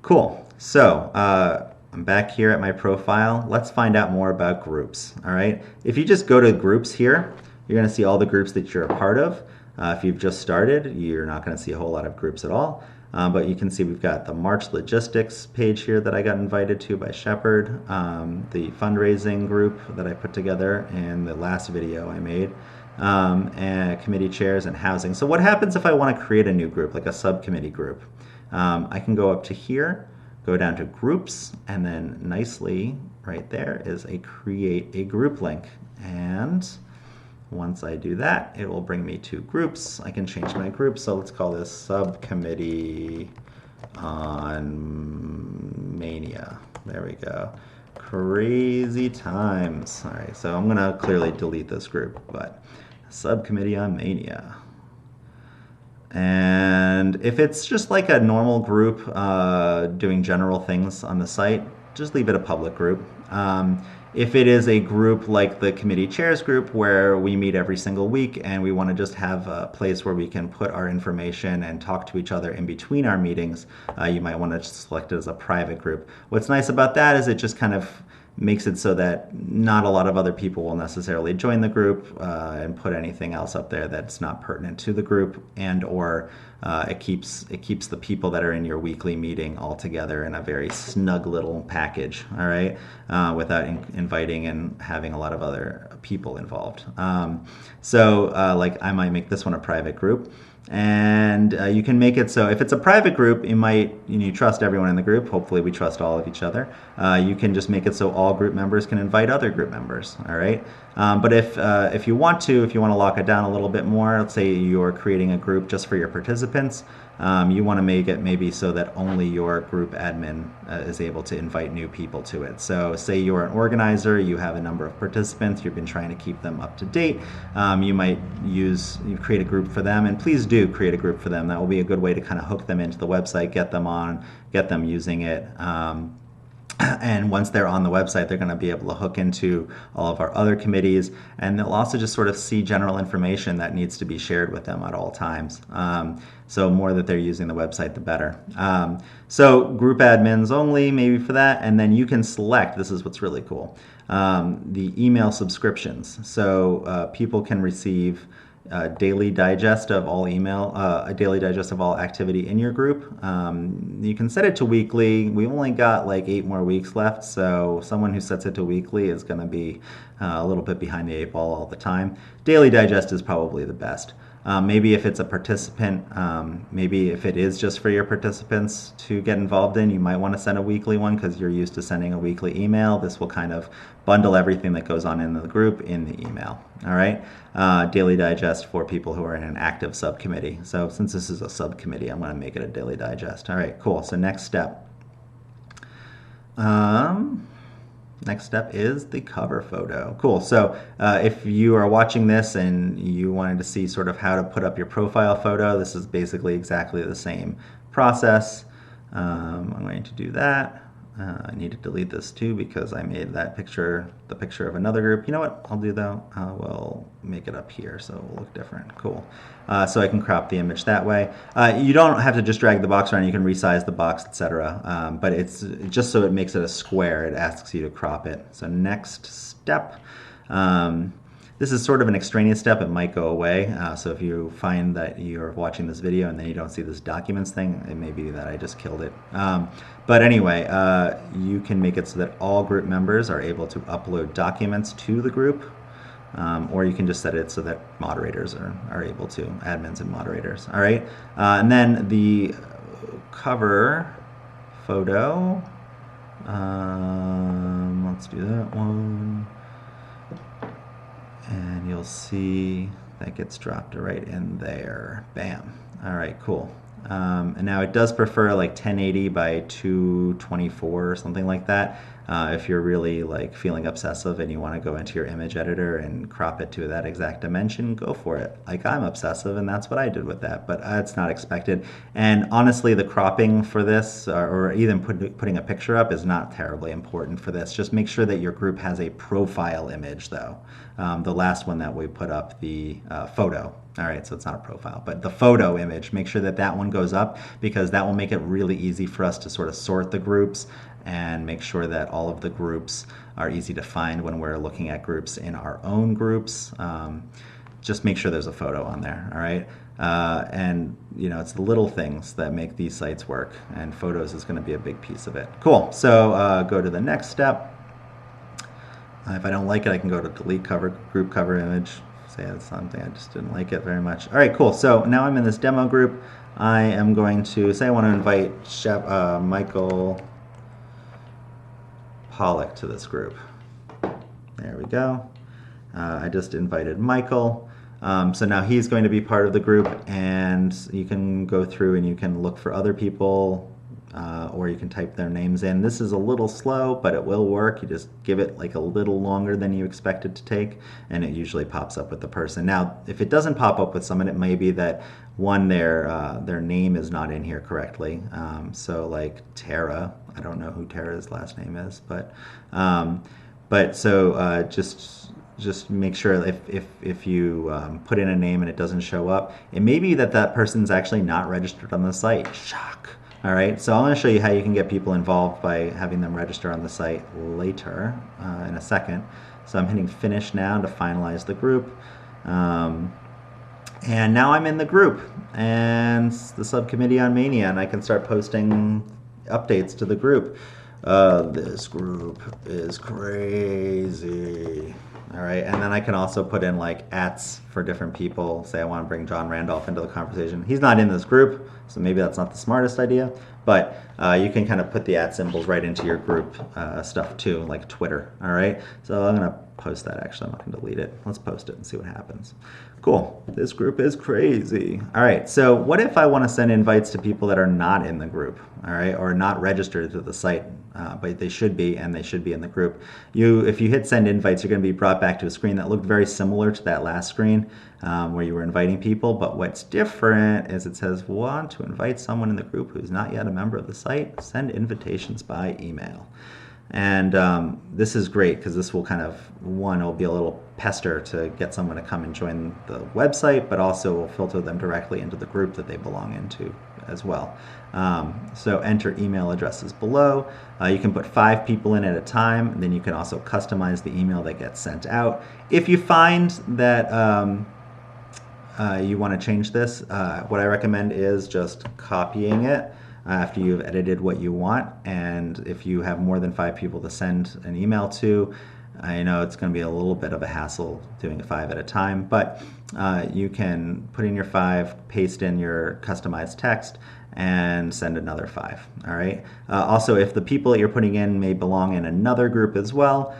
Cool. So I'm back here at my profile. Let's find out more about groups. All right. If you just go to groups here, you're going to see all the groups that you're a part of. If you've just started, you're not going to see a whole lot of groups at all. But you can see we've got the March logistics page here that I got invited to by Shepard, the fundraising group that I put together in the last video I made, and committee chairs and housing. So what happens if I want to create a new group, like a subcommittee group? I can go up to here, go down to groups, and then nicely right there is a create a group link. And once I do that, it will bring me to groups. I can change my group. So let's call this Subcommittee on Mania. There we go. Crazy times. All right, so I'm going to clearly delete this group, but Subcommittee on Mania. And if it's just like a normal group doing general things on the site, just leave it a public group. If it is a group like the committee chairs group where we meet every single week and we want to just have a place where we can put our information and talk to each other in between our meetings, you might want to select it as a private group. What's nice about that is it just kind of makes it so that not a lot of other people will necessarily join the group and put anything else up there that's not pertinent to the group, and or it keeps the people that are in your weekly meeting all together in a very snug little package, all right, without inviting and having a lot of other people involved. Like I might make this one a private group. And you can make it so if it's a private group, you trust everyone in the group. Hopefully we trust all of each other. You can just make it so all group members can invite other group members, all right? But if you want to lock it down a little bit more, let's say you're creating a group just for your participants, you want to make it maybe so that only your group admin is able to invite new people to it. So say you're an organizer, you have a number of participants, you've been trying to keep them up to date, you might create a group for them, and please do create a group for them. That will be a good way to kind of hook them into the website, get them on, get them using it. And once they're on the website, they're going to be able to hook into all of our other committees, and they'll also just sort of see general information that needs to be shared with them at all times. So more that they're using the website, the better. So group admins only, maybe for that, and then you can select, this is what's really cool, the email subscriptions. So people can receive a daily digest of all a daily digest of all activity in your group. You can set it to weekly. We've only got like 8 more weeks left, so someone who sets it to weekly is going to be a little bit behind the 8 ball all the time. Daily digest is probably the best. Maybe if it's a participant, maybe if it is just for your participants to get involved in, you might want to send a weekly one because you're used to sending a weekly email. This will kind of bundle everything that goes on in the group in the email. All right. Daily digest for people who are in an active subcommittee. So since this is a subcommittee, I'm going to make it a daily digest. All right, cool. So next step. Next step is the cover photo. Cool. So if you are watching this and you wanted to see sort of how to put up your profile photo, this is basically exactly the same process. I'm going to do that. I need to delete this too because I made that picture the picture of another group. You know what I'll do though? I will make it up here so it will look different. Cool. So I can crop the image that way. You don't have to just drag the box around. You can resize the box, etc. But it's just so it makes it a square. It asks you to crop it. So next step. This is sort of an extraneous step. It might go away. So if you find that you're watching this video and then you don't see this documents thing, it may be that I just killed it. But anyway, you can make it so that all group members are able to upload documents to the group, or you can just set it so that moderators are able to, admins and moderators. All right, and then the cover photo, let's do that one. And you'll see that gets dropped right in there. Bam. All right, cool. And now it does prefer like 1080 by 224 or something like that. If you're really like feeling obsessive and you want to go into your image editor and crop it to that exact dimension, go for it. Like I'm obsessive and that's what I did with that, but it's not expected. And honestly, the cropping for this or even putting a picture up is not terribly important for this. Just make sure that your group has a profile image though. The last one that we put up, the photo. All right, so it's not a profile, but the photo image, make sure that that one goes up, because that will make it really easy for us to sort of sort the groups and make sure that all of the groups are easy to find when we're looking at groups in our own groups. Just make sure there's a photo on there, all right? And it's the little things that make these sites work, and photos is going to be a big piece of it. Cool. So go to the next step. If I don't like it, I can go to delete group cover image. Say it's something I just didn't like it very much. All right, cool. So now I'm in this demo group. I am going to say I want to invite Michael Pollock to this group. There we go. I just invited Michael. So now he's going to be part of the group, and you can go through and you can look for other people, or you can type their names in. This is a little slow, but it will work. You just give it like a little longer than you expect it to take, and it usually pops up with the person. Now, if it doesn't pop up with someone, it may be that their name is not in here correctly. So like Tara, I don't know who Tara's last name is, but just make sure if you put in a name and it doesn't show up, it may be that person's actually not registered on the site. Shock. All right, so I'm going to show you how you can get people involved by having them register on the site later in a second. So I'm hitting finish now to finalize the group. And now I'm in the group and the subcommittee on mania, and I can start posting updates to the group. This group is crazy. All right, and then I can also put in like ats for different people. Say I want to bring John Randolph into the conversation. He's not in this group, so maybe that's not the smartest idea, but you can kind of put the @ symbols right into your group stuff too, like Twitter. All right, so I'm going to post that. Actually, I'm not going to delete it. Let's post it and see what happens. Cool. This group is crazy. All right, so what if I want to send invites to people that are not in the group, all right, or not registered to the site, but they should be, and they should be in the group. If you hit send invites, you're going to be brought back to a screen that looked very similar to that last screen where you were inviting people, but what's different is it says, want to invite someone in the group who's not yet a member of the site? Send invitations by email. And this is great because this will it'll be a little pester to get someone to come and join the website, but also will filter them directly into the group that they belong into as well. So enter email addresses below. You can put 5 people in at a time, and then you can also customize the email that gets sent out. If you find that you want to change this, what I recommend is just copying it after you've edited what you want. And if you have more than 5 people to send an email to, I know it's going to be a little bit of a hassle doing 5 at a time, but you can put in your 5, paste in your customized text, and send another 5. All right. Also, if the people that you're putting in may belong in another group as well,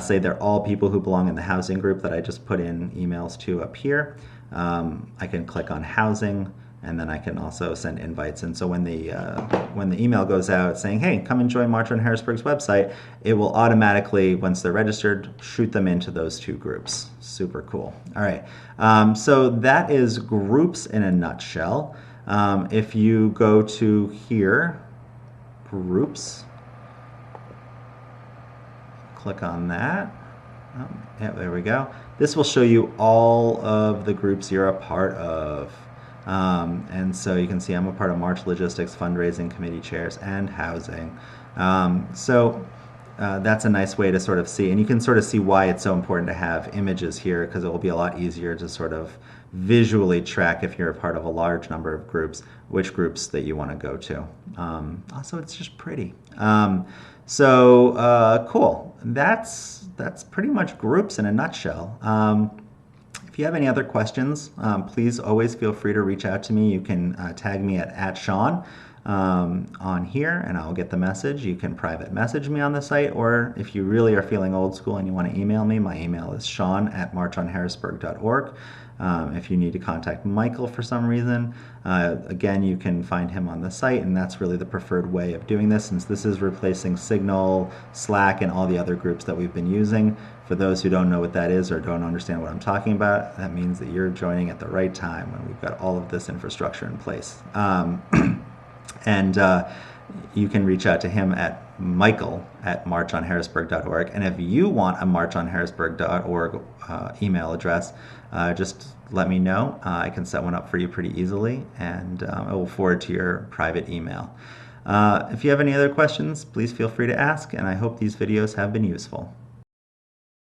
say they're all people who belong in the housing group that I just put in emails to up here, I can click on housing, and then I can also send invites. And so when the email goes out saying, hey, come and join March on Harrisburg's website, it will automatically, once they're registered, shoot them into those 2 groups. Super cool. All right. So that is groups in a nutshell. If you go to here, groups, click on that. Yeah, there we go. This will show you all of the groups you're a part of. And so you can see I'm a part of March Logistics, Fundraising, Committee Chairs, and Housing. That's a nice way to sort of see, and you can sort of see why it's so important to have images here, because it will be a lot easier to sort of visually track, if you're a part of a large number of groups, which groups that you want to go to. Also, it's just pretty. Cool. That's pretty much groups in a nutshell. If you have any other questions, please always feel free to reach out to me. You can tag me at @Sean on here, and I'll get the message. You can private message me on the site, or if you really are feeling old school and you want to email me, my email is sean@marchonharrisburg.org. If you need to contact Michael for some reason, again, you can find him on the site, and that's really the preferred way of doing this, since this is replacing Signal, Slack, and all the other groups that we've been using. For those who don't know what that is or don't understand what I'm talking about, that means that you're joining at the right time when we've got all of this infrastructure in place. And you can reach out to him at michael@marchonharrisburg.org. And if you want a marchonharrisburg.org email address, just let me know. I can set one up for you pretty easily, and I will forward to your private email. If you have any other questions, please feel free to ask, and I hope these videos have been useful.